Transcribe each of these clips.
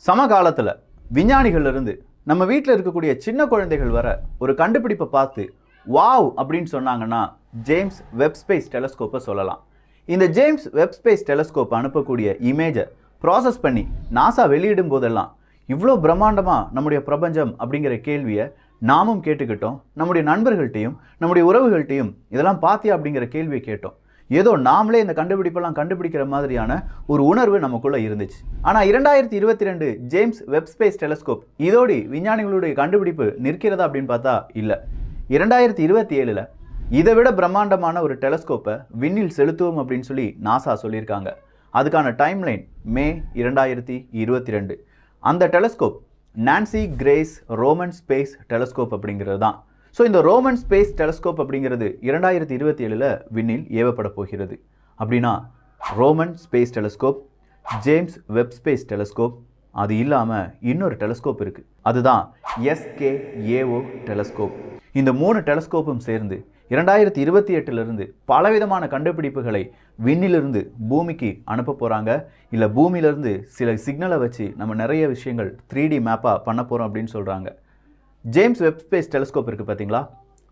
சமகாலத்தில் விஞ்ஞானிகள்லேருந்து நம்ம வீட்டில் இருக்கக்கூடிய சின்ன குழந்தைகள் வர ஒரு கண்டுபிடிப்பை பார்த்து வாவ் அப்படின்னு சொன்னாங்கன்னா ஜேம்ஸ் வெப் ஸ்பேஸ் டெலஸ்கோப்பை சொல்லலாம். இந்த ஜேம்ஸ் வெப் ஸ்பேஸ் டெலஸ்கோப் அனுப்பக்கூடிய இமேஜை ப்ராசஸ் பண்ணி நாசா வெளியிடும் போதெல்லாம் இவ்வளோ பிரம்மாண்டமாக நம்முடைய பிரபஞ்சம் அப்படிங்கிற கேள்வியை நாமும் கேட்டுக்கிட்டோம். நம்முடைய நண்பர்கள்ட்டையும் நம்முடைய உறவுகள்கிட்டையும் இதெல்லாம் பார்த்தியா அப்படிங்கிற கேள்வியை கேட்டோம். ஏதோ நாமளே இந்த கண்டுபிடிப்பெல்லாம் கண்டுபிடிக்கிற மாதிரியான ஒரு உணர்வு நமக்குள்ளே இருந்துச்சு. ஆனால் 2022 ஜேம்ஸ் வெப் ஸ்பேஸ் டெலஸ்கோப் இதோடு விஞ்ஞானிகளுடைய கண்டுபிடிப்பு நிற்கிறதா அப்படின்னு பார்த்தா இல்லை. 2027 இதை விட பிரம்மாண்டமான ஒரு டெலஸ்கோப்பை விண்ணில் செலுத்துவோம் அப்படின்னு சொல்லி நாசா சொல்லியிருக்காங்க. அதுக்கான டைம்லைன் மே 2022. அந்த telescope Nancy grace Roman space telescope அப்படிங்கிறது தான். ஸோ இந்த ரோமன் ஸ்பேஸ் டெலஸ்கோப் அப்படிங்கிறது 2027 விண்ணில் ஏவப்பட போகிறது. அப்படின்னா Roman space telescope, James web space telescope, அது இல்லாமல் இன்னொரு டெலஸ்கோப் இருக்குது, அதுதான் SKAO டெலஸ்கோப். இந்த 3 டெலஸ்கோப்பும் சேர்ந்து 2028 பலவிதமான கண்டுபிடிப்புகளை விண்ணிலிருந்து பூமிக்கு அனுப்ப போகிறாங்க. இல்லை பூமியிலிருந்து சில சிக்னலை வச்சு நம்ம நிறைய விஷயங்கள் 3D மேப்பாக பண்ண போகிறோம் அப்படின்னு சொல்கிறாங்க. ஜேம்ஸ் வெப் ஸ்பேஸ் டெலஸ்கோப் இருக்குது பார்த்தீங்களா,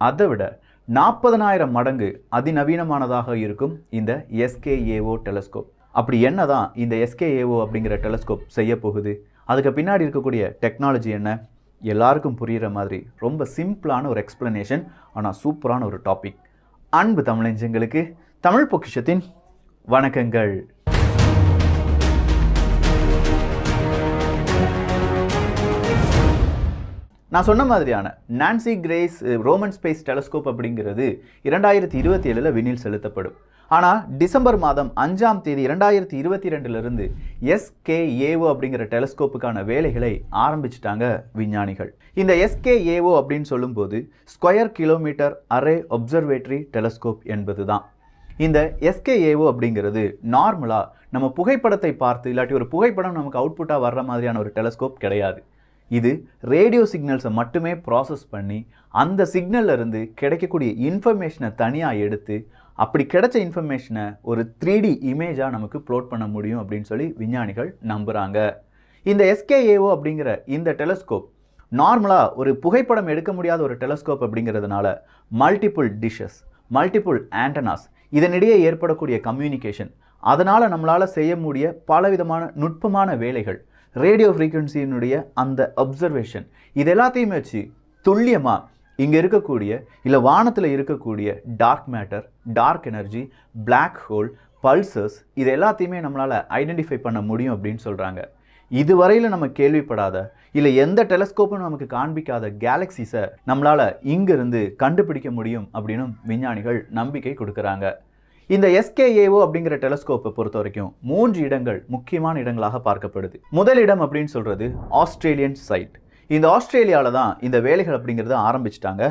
அதை விட 40,000 மடங்கு அதிநவீனமானதாக இருக்கும் இந்த SKAO டெலஸ்கோப். அப்படி என்ன தான் இந்த SKAO அப்படிங்கிற டெலஸ்கோப் செய்ய போகுது, அதுக்கு பின்னாடி இருக்கக்கூடிய டெக்னாலஜி என்ன, எல்லாருக்கும் புரிகிற மாதிரி ரொம்ப சிம்பிளான ஒரு எக்ஸ்பிளனேஷன், ஆனால் சூப்பரான ஒரு டாபிக். அன்பு தமிழஞ்சங்களுக்கு தமிழ் பொக்கிஷத்தின் வணக்கங்கள். நான் சொன்ன மாதிரியான Nancy grace Roman space telescope அப்படிங்கிறது 2027 விண்ணில் செலுத்தப்படும். ஆனால் டிசம்பர் மாதம் 5ஆம் தேதி 2022 SKAO அப்படிங்கிற டெலஸ்கோப்புக்கான வேலைகளை ஆரம்பிச்சிட்டாங்க விஞ்ஞானிகள். இந்த SKAO அப்படின்னு சொல்லும்போது square kilometre array observatory telescope என்பது தான். இந்த SKAO அப்படிங்கிறது நார்மலாக நம்ம புகைப்படத்தை பார்த்து இல்லாட்டி ஒரு புகைப்படம் நமக்கு அவுட்புட்டாக வர்ற மாதிரியான ஒரு டெலஸ்கோப் கிடையாது. இது ரேடியோ சிக்னல்ஸை மட்டுமே ப்ராசஸ் பண்ணி அந்த சிக்னல்ல இருந்து கிடைக்கக்கூடிய இன்ஃபர்மேஷனை தனியாக எடுத்து அப்படி கிடைச்ச இன்ஃபர்மேஷனை ஒரு 3D இமேஜாக நமக்கு ப்ளோட் பண்ண முடியும் அப்படின்னு சொல்லி விஞ்ஞானிகள் நம்புகிறாங்க. இந்த SKAO அப்படிங்கிற இந்த டெலஸ்கோப் நார்மலாக ஒரு புகைப்படம் எடுக்க முடியாத ஒரு டெலஸ்கோப் அப்படிங்கிறதுனால மல்டிபிள் டிஷஸ், மல்டிபிள் ஆண்டனாஸ், இதனிடையே ஏற்படக்கூடிய கம்யூனிகேஷன், அதனால் நம்மளால் செய்ய முடிய பலவிதமான நுட்பமான வேலைகள், ரேடியோ ஃப்ரீக்வன்சியினுடைய அந்த அப்சர்வேஷன், இது எல்லாத்தையுமே வச்சு துல்லியமாக இங்கே இருக்கக்கூடிய இல்லை வானத்தில் இருக்கக்கூடிய dark matter, dark energy, black hole, pulsars, இது எல்லாத்தையுமே நம்மளால் ஐடென்டிஃபை பண்ண முடியும் அப்படின்னு சொல்கிறாங்க. இதுவரையில் நம்ம கேள்விப்படாத இல்லை எந்த டெலஸ்கோப்பும் நமக்கு காண்பிக்காத கேலக்சிஸை நம்மளால் இங்கிருந்து கண்டுபிடிக்க முடியும் அப்படின்னு விஞ்ஞானிகள் நம்பிக்கை கொடுக்குறாங்க. இந்த SKAO அப்படிங்கிற டெலஸ்கோப்பை பொறுத்த வரைக்கும் 3 இடங்கள் முக்கியமான இடங்களாக பார்க்கப்படுது. முதல் இடம் அப்படின்னு சொல்கிறது ஆஸ்திரேலியன் சைட். இந்த ஆஸ்திரேலியாவில் தான் இந்த வேலைகள் அப்படிங்கிறது ஆரம்பிச்சிட்டாங்க.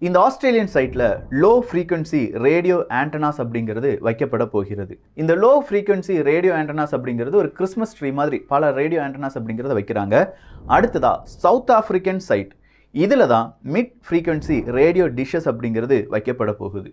இந்த ஆஸ்திரேலியன் சைட்டில் லோ ஃப்ரீக்வன்சி ரேடியோ ஆண்டனாஸ் அப்படிங்கிறது வைக்கப்பட போகிறது. இந்த லோ ஃப்ரீக்வன்சி ரேடியோ ஆண்டனாஸ் அப்படிங்கிறது ஒரு கிறிஸ்மஸ் ட்ரீ மாதிரி பல ரேடியோ ஆண்டனாஸ் அப்படிங்கிறத வைக்கிறாங்க. அடுத்ததா சவுத் ஆஃப்ரிக்கன் சைட், இதில் தான் மிட் ஃப்ரீக்வன்சி ரேடியோ டிஷஸ் அப்படிங்கிறது வைக்கப்பட போகுது.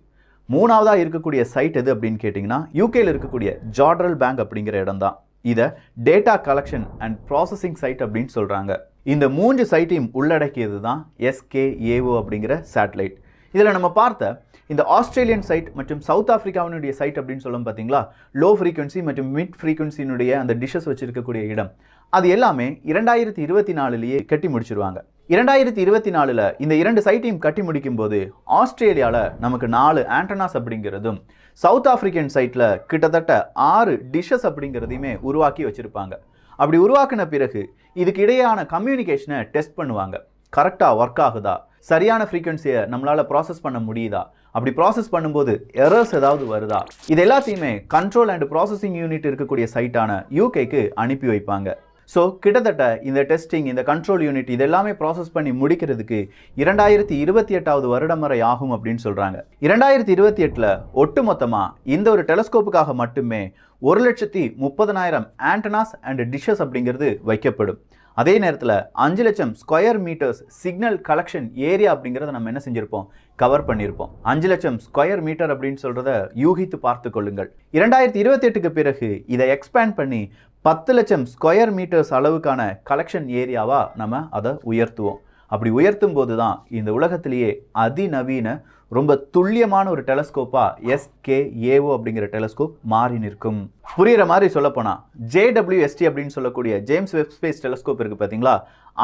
மூணாவதாக இருக்கக்கூடிய சைட் எது அப்படின்னு கேட்டிங்கன்னா யூகேயில் இருக்கக்கூடிய ஜாட்ரல் பேங்க் அப்படிங்கிற இடம் தான். இதை data collection and processing side அப்படின்னு சொல்கிறாங்க. இந்த 3 சைட்டையும் உள்ளடக்கியது தான் SKAO அப்படிங்கிற சேட்டலைட். இதில் நம்ம பார்த்த இந்த ஆஸ்திரேலியன் சைட் மற்றும் சவுத் ஆஃப்ரிக்காவினுடைய சைட் அப்படின்னு சொல்லும் பார்த்தீங்களா, லோ ஃப்ரீக்வன்சி மற்றும் மிட் ஃப்ரீக்வன்சியினுடைய அந்த டிஷஸ் வச்சுருக்கக்கூடிய இடம், அது எல்லாமே 2024 கட்டி முடிச்சிருவாங்க. 2024 இந்த 2 சைட்டையும் கட்டி முடிக்கும் போது ஆஸ்திரேலியாவில் நமக்கு 4 ஆண்டனாஸ் அப்படிங்கிறதும் சவுத் ஆஃப்ரிக்கன் சைட்டில் கிட்டத்தட்ட 6 டிஷஸ் அப்படிங்கிறதையுமே உருவாக்கி வச்சுருப்பாங்க. அப்படி உருவாக்கின பிறகு இதுக்கு இடையான கம்யூனிகேஷனை டெஸ்ட் பண்ணுவாங்க. கரெக்டாக ஒர்க் ஆகுதா, சரியான ஃப்ரீக்வன்சியை நம்மளால் ப்ராசஸ் பண்ண முடியுதா, அப்படி ப்ராசஸ் பண்ணும்போது எரர்ஸ் ஏதாவது வருதா, இது எல்லாத்தையுமே கண்ட்ரோல் அண்ட் ப்ராசஸிங் யூனிட் இருக்கக்கூடிய சைட்டான யூகேக்கு அனுப்பி வைப்பாங்க. ஸோ கிட்டத்தட்ட இந்த டெஸ்டிங், இந்த கண்ட்ரோல் யூனிட் இதெல்லாமே ப்ராசஸ் பண்ணி முடிக்கிறதுக்கு 2028 வருடம் வரை ஆகும் அப்படின்னு சொல்கிறாங்க. 2028 ஒட்டு மொத்தமாக இந்த ஒரு டெலஸ்கோப்புக்காக மட்டுமே 1,30,000 ஆண்டனாஸ் அண்ட் டிஷஸ் அப்படிங்கிறது வைக்கப்படும். அதே நேரத்தில் 5 லட்சம் square meters signal collection area அப்படிங்கிறத நம்ம என்ன செஞ்சிருப்போம், கவர் பண்ணியிருப்போம். 5 லட்சம் ஸ்கொயர் மீட்டர் அப்படின்னு சொல்கிறத யூகித்து பார்த்து கொள்ளுங்கள். 2028க்கு பிறகு இதை எக்ஸ்பேண்ட் பண்ணி 10 லட்சம் ஸ்கொயர் மீட்டர்ஸ் அளவுக்கான கலெக்ஷன் ஏரியாவாக நம்ம அதை உயர்த்துவோம். அப்படி உயர்த்தும் போது தான் இந்த உலகத்திலேயே அதிநவீன ரொம்ப துல்லியமான ஒரு டெலஸ்கோப்பா SKAO அப்படிங்கிற டெலஸ்கோப் மாறி நிற்கும். புரியுற மாதிரி சொல்லப்போனால் JWST அப்படின்னு சொல்லக்கூடிய ஜேம்ஸ் வெப் ஸ்பேஸ் டெலஸ்கோப் இருக்குது பார்த்தீங்களா,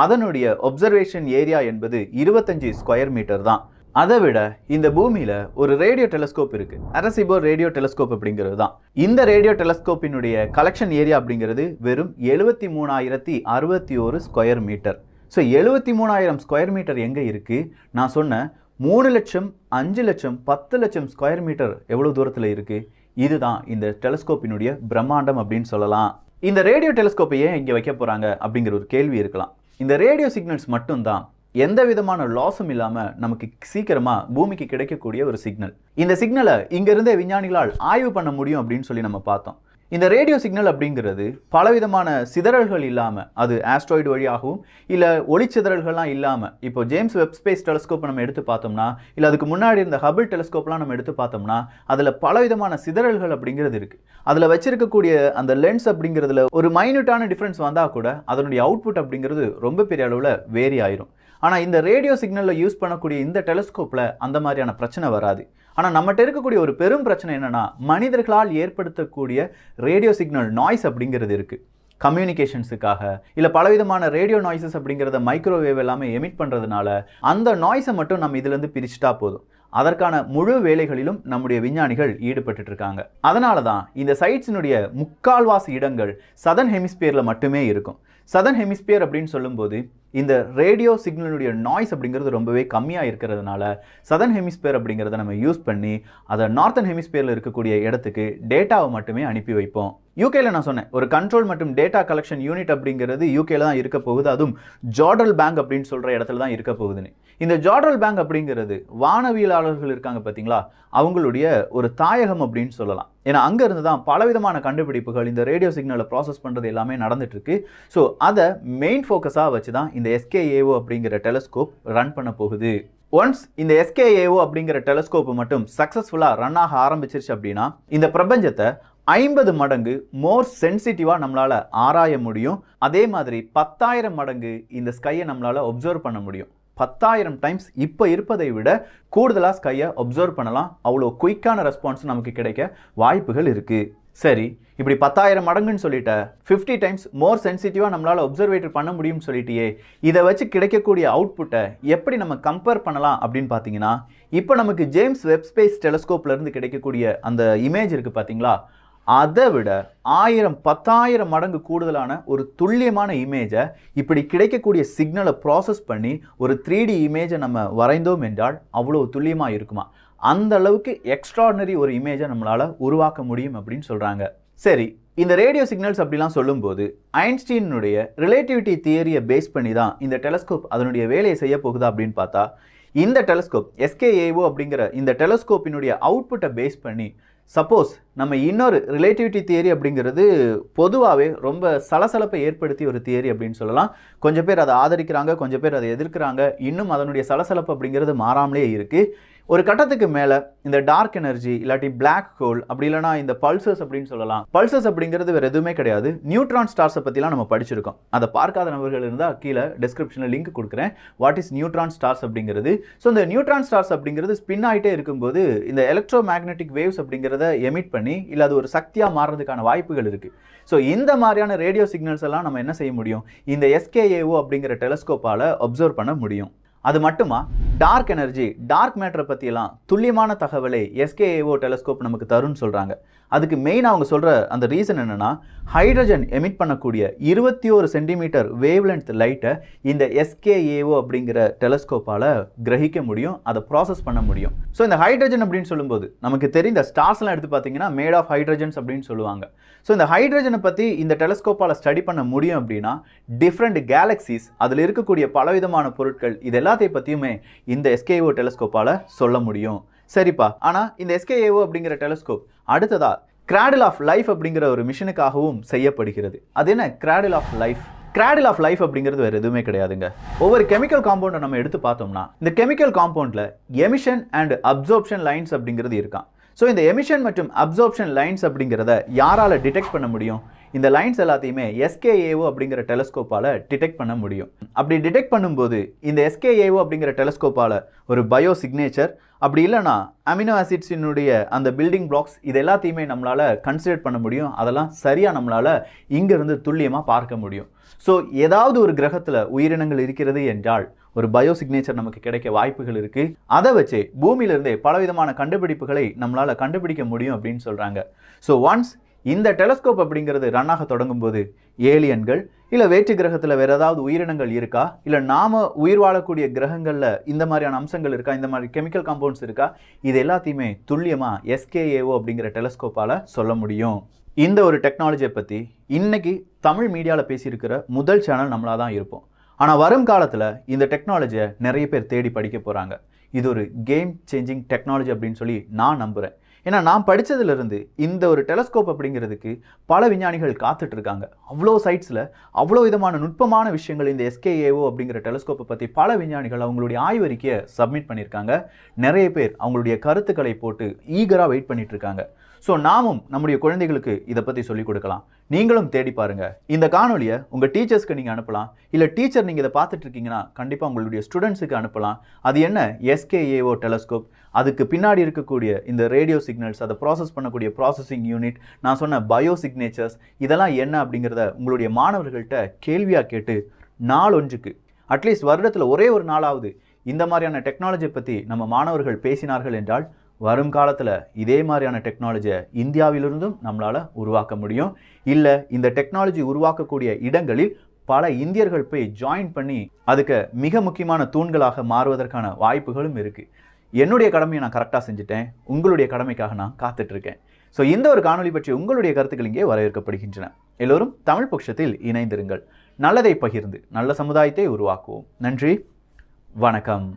அதனுடைய ஒப்சர்வேஷன் ஏரியா என்பது 25 ஸ்கொயர் மீட்டர் தான். அதை விட இந்த பூமியில் ஒரு ரேடியோ டெலஸ்கோப் இருக்குது, அரசிபோ ரேடியோ டெலஸ்கோப் அப்படிங்கிறது தான். இந்த ரேடியோ டெலஸ்கோப்பினுடைய கலெக்ஷன் ஏரியா அப்படிங்கிறது வெறும் 73,061 square meter. So 73,000 square meter எங்கே இருக்குது? நான் சொன்ன 3 லட்சம், 5 லட்சம், 10 லட்சம் ஸ்கொயர் மீட்டர் எவ்வளோ தூரத்தில் இருக்குது? இதுதான் இந்த டெலஸ்கோப்பினுடைய பிரம்மாண்டம் அப்படின்னு சொல்லலாம். இந்த ரேடியோ டெலஸ்கோப்பை ஏன் இங்கே வைக்க போகிறாங்க அப்படிங்கிற ஒரு கேள்வி இருக்கலாம். இந்த ரேடியோ சிக்னல்ஸ் மட்டும்தான் எந்த விதமான லாஸும் இல்லாமல் நமக்கு சீக்கிரமாக பூமிக்கு கிடைக்கக்கூடிய ஒரு சிக்னல். இந்த சிக்னலை இங்கிருந்தே விஞ்ஞானிகளால் ஆய்வு பண்ண முடியும் அப்படின்னு சொல்லி நம்ம பார்த்தோம். இந்த ரேடியோ சிக்னல் அப்படிங்கிறது பலவிதமான சிதறல்கள் இல்லாமல், அது ஆஸ்ட்ராய்டு வழியாகவும் இல்லை ஒளிச்சிதறல்கள்லாம் இல்லாமல், இப்போ ஜேம்ஸ் வெப் ஸ்பேஸ் டெலஸ்கோப்பை நம்ம எடுத்து பார்த்தோம்னா, இல்லை அதுக்கு முன்னாடி இருந்த ஹபிள் டெலஸ்கோப்லாம் நம்ம எடுத்து பார்த்தோம்னா, அதில் பலவிதமான சிதறல்கள் அப்படிங்கிறது இருக்குது. அதில் வச்சிருக்கக்கூடிய அந்த லென்ஸ் அப்படிங்கிறதுல ஒரு மைன்யூட்டான டிஃப்ரென்ஸ் வந்தால் கூட அதனுடைய அவுட்புட் அப்படிங்கிறது ரொம்ப பெரிய அளவில் வேரி ஆயிரும். ஆனால் இந்த ரேடியோ சிக்னலில் யூஸ் பண்ணக்கூடிய இந்த டெலஸ்கோப்பில் அந்த மாதிரியான பிரச்சனை வராது. ஆனால் நம்மகிட்ட இருக்கக்கூடிய ஒரு பெரும் பிரச்சனை என்னென்னா, மனிதர்களால் ஏற்படுத்தக்கூடிய ரேடியோ சிக்னல் நாய்ஸ் அப்படிங்கிறது இருக்குது. கம்யூனிகேஷன்ஸுக்காக இல்லை பலவிதமான ரேடியோ நாய்ஸஸ் அப்படிங்கிறத மைக்ரோவேவ் எல்லாமே எமிட் பண்ணுறதுனால அந்த நாய்ஸை மட்டும் நம்ம இதுலேருந்து பிரிச்சுட்டா போதும். அதற்கான முழு வேலைகளிலும் நம்முடைய விஞ்ஞானிகள் ஈடுபட்டு இருக்காங்க. அதனால தான் இந்த சைட்ஸினுடைய முக்கால்வாசி இடங்கள் சதர்ன் ஹெமிஸ்பியரில் மட்டுமே இருக்கும். சதர்ன் ஹெமிஸ்பியர் அப்படின்னு சொல்லும்போது இந்த ரேடியோ சிக்னலுடைய நாய்ஸ் அப்படிங்கிறது ரொம்பவே கம்மியாக இருக்கிறதுனால சதர்ன் ஹெமிஸ்பியர் அப்படிங்கிறத நம்ம யூஸ் பண்ணி அதை நார்த்தன் ஹெமிஸ்பியரில் இருக்கக்கூடிய இடத்துக்கு டேட்டாவை மட்டுமே அனுப்பி வைப்போம். யூகேல நான் சொன்னேன், ஒரு கண்ட்ரோல் மற்றும் டேட்டா கலெக்ஷன் யூனிட் அப்படிங்கிறது யூகேல தான் இருக்க போகுது. அதுவும் ஜோட்ரல் பேங்க் அப்படின்னு சொல்கிற இடத்துல தான் இருக்க போகுதுன்னு. இந்த ஜோட்ரல் பேங்க் அப்படிங்கிறது வானவியலாளர்கள் இருக்காங்க பார்த்தீங்களா, அவங்களுடைய ஒரு தாயகம் அப்படின்னு சொல்லலாம். ஏன்னா அங்கேருந்து தான் பலவிதமான கண்டுபிடிப்புகள் இந்த ரேடியோ சிக்னலை ப்ராசஸ் பண்ணுறது எல்லாமே நடந்துட்டு இருக்கு. ஸோ அதை மெயின் ஃபோக்கஸாக வச்சு தான் இந்த SKAO அப்படிங்கிற டெலஸ்கோப் ரன் பண்ண போகுது. ஒன்ஸ் இந்த SKAO அப்படிங்கிற டெலஸ்கோப் மட்டும் சக்ஸஸ்ஃபுல்லாக ரன் ஆக ஆரம்பிச்சிருச்சு அப்படின்னா இந்த பிரபஞ்சத்தை 50 மடங்கு மோர் சென்சிட்டிவாக நம்மளால் ஆராய முடியும். அதே மாதிரி 10,000 மடங்கு இந்த ஸ்கையை நம்மளால் ஒப்சர்வ் பண்ண முடியும். 10,000 டைம்ஸ் இப்போ இருப்பதை விட கூடுதலாக ஸ்கையை ஒப்சர்வ் பண்ணலாம். அவ்வளோ குயிக்கான ரெஸ்பான்ஸ் நமக்கு கிடைக்க வாய்ப்புகள் இருக்குது. சரி, இப்படி 10,000 மடங்குன்னு சொல்லிட்ட 50 டைம்ஸ் மோர் சென்சிட்டிவாக நம்மளால் ஒப்சர்வேட் பண்ண முடியும்னு சொல்லிட்டியே, இதை வச்சு கிடைக்கக்கூடிய அவுட்புட்டை எப்படி நம்ம கம்பேர் பண்ணலாம் அப்படின்னு பார்த்தீங்கன்னா, இப்போ நமக்கு ஜேம்ஸ் வெப் ஸ்பேஸ் டெலஸ்கோப்லேருந்து கிடைக்கக்கூடிய அந்த இமேஜ் இருக்குது பார்த்தீங்களா, அதை விட 1000 10,000 மடங்கு கூடுதலான ஒரு துல்லியமான இமேஜை இப்படி கிடைக்கக்கூடிய சிக்னலை ப்ராசஸ் பண்ணி ஒரு 3D இமேஜை நம்ம வரைந்தோம் என்றால் அவ்வளோ துல்லியமாக இருக்குமா? அந்த அளவுக்கு எக்ஸ்ட்ராடினரி ஒரு இமேஜை நம்மளால் உருவாக்க முடியும் அப்படின்னு சொல்கிறாங்க. சரி, இந்த ரேடியோ சிக்னல்ஸ் அப்படிலாம் சொல்லும்போது ஐன்ஸ்டீனுடைய ரிலேட்டிவிட்டி தியரியை பேஸ் பண்ணி தான் இந்த டெலஸ்கோப் அதனுடைய வேலையை செய்ய போகுதா அப்படின்னு பார்த்தா, இந்த டெலஸ்கோப் SKAO அப்படிங்கிற இந்த டெலஸ்கோப்பினுடைய அவுட்புட்டை பேஸ் பண்ணி சப்போஸ் நம்ம இன்னொரு ரிலேட்டிவிட்டி தியரி அப்படிங்கிறது பொதுவாகவே ரொம்ப சலசலப்பை ஏற்படுத்திய ஒரு தியரி அப்படின்னு சொல்லலாம். கொஞ்சம் பேர் அதை ஆதரிக்கிறாங்க, கொஞ்சம் பேர் அதை எதிர்க்கிறாங்க. இன்னும் அதனுடைய சலசலப்பு அப்படிங்கிறது மாறாமலே இருக்குது. ஒரு கட்டத்துக்கு மேலே இந்த டார்க் எனர்ஜி இல்லாட்டி பிளாக் ஹோல் அப்படி இல்லைனா இந்த பல்சர்ஸ் அப்படின்னு சொல்லலாம். பல்சர்ஸ் அப்படிங்கிறது வேறு எதுவுமே கிடையாது, நியூட்ரான் ஸ்டார்ஸை பற்றிலாம் நம்ம படிச்சிருக்கோம். அதை பார்க்காத நபர்கள் இருந்தால் கீழே டிஸ்கிரிப்ஷனில் லிங்க் கொடுக்குறேன். வாட் இஸ் நியூட்ரான் ஸ்டார்ஸ் அப்படிங்கிறது. ஸோ இந்த நியூட்ரான் ஸ்டார்ஸ் அப்படிங்கிறது ஸ்பின் ஆகிட்டே இருக்கும்போது இந்த எலக்ட்ரோ மேக்னெட்டிக் வேவ்ஸ் அப்படிங்கிறத எமிட் பண்ணி இல்லை அது ஒரு சக்தியாக மாறுறதுக்கான வாய்ப்புகள் இருக்குது. ஸோ இந்த மாதிரியான ரேடியோ சிக்னல்ஸ் எல்லாம் நம்ம என்ன செய்ய முடியும்? இந்த SKAO அப்படிங்கிற டெலஸ்கோப்பால் அப்சர்வ் பண்ண முடியும். அது மட்டுமா, டார்க் எனர்ஜி டார்க் மேட்டரை பற்றியெல்லாம் துல்லியமான தகவலை SKAO டெலஸ்கோப் நமக்கு தரும்னு சொல்கிறாங்க. அதுக்கு மெயினாக அவங்க சொல்கிற அந்த ரீசன் என்னென்னா, ஹைட்ரஜன் எமிட் பண்ணக்கூடிய 21 சென்டிமீட்டர் வேவ் லென்த் லைட்டை இந்த SKAO அப்படிங்கிற டெலஸ்கோப்பால் கிரகிக்க முடியும், அதை ப்ராசஸ் பண்ண முடியும். ஸோ இந்த ஹைட்ரஜன் அப்படின்னு சொல்லும்போது நமக்கு தெரிந்த ஸ்டார்ஸ்லாம் எடுத்து பார்த்தீங்கன்னா மேட் ஆஃப் ஹைட்ரஜன்ஸ் அப்படின்னு சொல்லுவாங்க. ஸோ இந்த ஹைட்ரஜனை பற்றி இந்த டெலஸ்கோப்பால் ஸ்டடி பண்ண முடியும் அப்படின்னா டிஃப்ரெண்ட் கேலக்சிஸ், அதில் இருக்கக்கூடிய பலவிதமான பொருட்கள், இது எல்லாத்தையும் பற்றியுமே இந்த SKAO டெலஸ்கோப்பால் சொல்ல முடியும். சரிப்பா, ஆனால் இந்த SKAO அப்படிங்கிற டெலஸ்கோப் அடுத்ததா கிராடில் ஆஃப் லைஃப் அப்படிங்கிற ஒரு மிஷனுக்காகவும் செய்யப்படுகிறது. அது என்ன cradle of life? Cradle of life அப்படிங்கிறது வேறு எதுவுமே கிடையாதுங்க. ஒவ்வொரு கெமிக்கல் காம்பவுண்டை நம்ம எடுத்து பார்த்தோம்னா இந்த கெமிக்கல் காம்பவுண்டில் எமிஷன் அண்ட் அப்சர்ப்ஷன் லைன்ஸ் அப்படிங்கிறது இருக்கான். ஸோ இந்த எமிஷன் மற்றும் அப்சர்ப்ஷன் லைன்ஸ் அப்படிங்கிறத யாரால் டிடெக்ட் பண்ண முடியும்? இந்த லைன்ஸ் எல்லாத்தையுமே SKAO அப்படிங்கிற டெலஸ்கோப்பால் டிடெக்ட் பண்ண முடியும். அப்படி டிடெக்ட் பண்ணும்போது இந்த SKAO அப்படிங்கிற டெலஸ்கோப்பால் ஒரு பயோ சிக்னேச்சர் அப்படி இல்லைனா அமினோ ஆசிட்ஸினுடைய அந்த பில்டிங் பிளாக்ஸ் இது எல்லாத்தையுமே நம்மளால் கன்சிடர் பண்ண முடியும். அதெல்லாம் சரியாக நம்மளால் இங்கேருந்து துல்லியமாக பார்க்க முடியும். ஸோ ஏதாவது ஒரு கிரகத்தில் உயிரினங்கள் இருக்கிறது என்றால் ஒரு பயோ சிக்னேச்சர் நமக்கு கிடைக்க வாய்ப்புகள் இருக்குது. அதை வச்சு பூமியிலிருந்தே பலவிதமான கண்டுபிடிப்புகளை நம்மளால் கண்டுபிடிக்க முடியும் அப்படின்னு சொல்கிறாங்க. ஸோ ஒன்ஸ் இந்த டெலஸ்கோப் அப்படிங்கிறது ரன் ஆக தொடங்கும் போது ஏலியன்கள் இல்லை வேற்று கிரகத்தில் வேறு ஏதாவது உயிரினங்கள் இருக்கா, இல்லை நாம் உயிர் வாழக்கூடிய கிரகங்களில் இந்த மாதிரியான அம்சங்கள் இருக்கா, இந்த மாதிரி கெமிக்கல் காம்பவுண்ட்ஸ் இருக்கா, இது எல்லாத்தையுமே துல்லியமாக SKAO அப்படிங்கிற டெலஸ்கோப்பால் சொல்ல முடியும். இந்த ஒரு டெக்னாலஜியை பற்றி இன்னைக்கு தமிழ் மீடியாவில் பேசியிருக்கிற முதல் சேனல் நம்மளாக தான் இருப்போம். ஆனால் வரும் காலத்தில் இந்த டெக்னாலஜியை நிறைய பேர் தேடி படிக்க போகிறாங்க. இது ஒரு கேம் சேஞ்சிங் டெக்னாலஜி அப்படின்னு சொல்லி நான் நம்புகிறேன். ஏன்னா நான் படித்ததுலேருந்து இந்த ஒரு டெலஸ்கோப் அப்படிங்கிறதுக்கு பல விஞ்ஞானிகள் காத்துட்டு இருக்காங்க. அவ்வளோ சைட்ஸில் அவ்வளோ விதமான நுட்பமான விஷயங்கள் இந்த SKAO அப்படிங்கிற டெலஸ்கோப்பை பற்றி பல விஞ்ஞானிகள் அவங்களுடைய ஆய்வறிக்கையை சப்மிட் பண்ணியிருக்காங்க. நிறைய பேர் அவங்களுடைய கருத்துக்களை போட்டு ஈகராக வெயிட் பண்ணிட்டு இருக்காங்க. ஸோ நாமும் நம்முடைய குழந்தைகளுக்கு இதை பற்றி சொல்லிக் கொடுக்கலாம். நீங்களும் தேடி பாருங்கள். இந்த காணொலியை உங்கள் டீச்சர்ஸ்க்கு நீங்கள் அனுப்பலாம். இல்லை டீச்சர் நீங்கள் இதை பார்த்துட்டு இருக்கீங்கன்னா கண்டிப்பாக உங்களுடைய ஸ்டூடெண்ட்ஸுக்கு அனுப்பலாம். அது என்ன SKAO டெலஸ்கோப், அதுக்கு பின்னாடி இருக்கக்கூடிய இந்த ரேடியோ சிக்னல்ஸ், அதை ப்ராசஸ் பண்ணக்கூடிய ப்ராசஸிங் யூனிட், நான் சொன்ன பயோ சிக்னேச்சர்ஸ், இதெல்லாம் என்ன அப்படிங்கிறத உங்களுடைய மாணவர்கள்ட்ட கேள்வியாக கேட்டு நாளொன்றுக்கு அட்லீஸ்ட் வருடத்தில் ஒரே ஒரு நாளாவது இந்த மாதிரியான டெக்னாலஜியை பற்றி நம்ம மாணவர்கள் பேசினார்கள் என்றால் வரும் காலத்தில் இதே மாதிரியான டெக்னாலஜியை இந்தியாவிலிருந்தும் நம்மளால் உருவாக்க முடியும். இல்லை இந்த டெக்னாலஜி உருவாக்கக்கூடிய இடங்களில் பல இந்தியர்கள் போய் ஜாயின் பண்ணி அதுக்கு மிக முக்கியமான தூண்களாக மாறுவதற்கான வாய்ப்புகளும் இருக்குது. என்னுடைய கடமையை நான் கரெக்டாக செஞ்சுட்டேன். உங்களுடைய கடமைக்காக நான் காத்துட்ருக்கேன். ஸோ இந்த ஒரு காணொலி பற்றி உங்களுடைய கருத்துக்கள் இங்கே வரவேற்கப்படுகின்றன. எல்லோரும் தமிழ் பொக்கிஷத்தில் இணைந்திருங்கள். நல்லதை பகிர்ந்து நல்ல சமுதாயத்தை உருவாக்குவோம். நன்றி, வணக்கம்.